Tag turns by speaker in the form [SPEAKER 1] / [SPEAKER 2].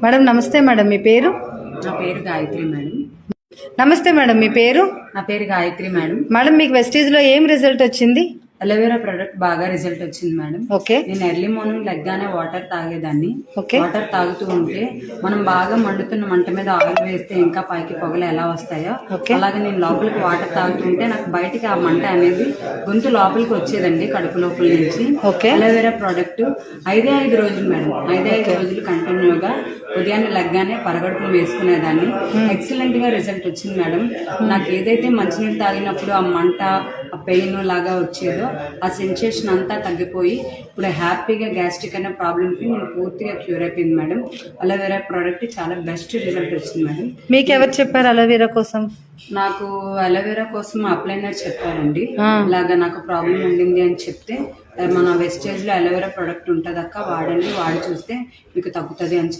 [SPEAKER 1] Madam namaste madam, మీ పేరు?
[SPEAKER 2] నా పేరు గాయత్రి మేడం.
[SPEAKER 1] నమస్తే మేడం, మీ పేరు?
[SPEAKER 2] నా పేరు గాయత్రి మేడం.
[SPEAKER 1] మేడం మీకు వెస్టీజ్ లో ఏం రిజల్ట్ వచ్చింది?
[SPEAKER 2] అలోవెరా ప్రోడక్ట్ బాగా రిజల్ట్ వచ్చింది మేడం.
[SPEAKER 1] ఓకే.
[SPEAKER 2] నేను ఎర్లీ మార్నింగ్ లెగ్గానే వాటర్ తాగేదాన్ని.
[SPEAKER 1] ఓకే.
[SPEAKER 2] వాటర్ తాగుతూ ఉంటే మనం బాగా మండుతున్న మంట మీద ఆయిల్ వేస్తే ఇంకా పైకి పొగలు ఎలా వస్తాయో అలాగే నేను లోపలికి వాటర్ తాగుతూ ఉంటే నాకు బయటికి ఆ మంట అనేది గొంతు లోపలికి వచ్చేదండి, కడుపు లోపల నుంచి. అలోవెరా ప్రోడక్ట్ 5 రోజులు మేడం, 5 రోజులు కంటిన్యూగా ఉదయాన్నే లెగ్గానే పరగడుపులు వేసుకునేదాన్ని. ఎక్సలెంట్ గా రిజల్ట్ వచ్చింది మేడం. నాకు ఏదైతే మంచినీళ్ళు తాగినప్పుడు ఆ మంట, ఆ పెయిన్ లాగా వచ్చేదో ఆ సెన్సేషన్ అంతా తగ్గిపోయి ఇప్పుడు హ్యాపీగా గ్యాస్ట్రిక్ అనే ప్రాబ్లంకి నేను పూర్తిగా క్యూర్ అయిపోయింది మేడం. అలోవెరా ప్రోడక్ట్ చాలా బెస్ట్ రిజల్ట్ వచ్చింది మేడం.
[SPEAKER 1] మీకు ఎవరు చెప్పారు అలోవెరా కోసం?
[SPEAKER 2] నాకు అలోవెరా కోసం అప్లైనర్ చెప్పారండి. ఇలాగా నాకు ప్రాబ్లం ఉండింది అని చెప్తే మన వెస్టేజ్ లో అలోవెరా ప్రోడక్ట్ ఉంటుంది అక్క, వాడండి, వాడి చూస్తే మీకు తగ్గుతుంది అని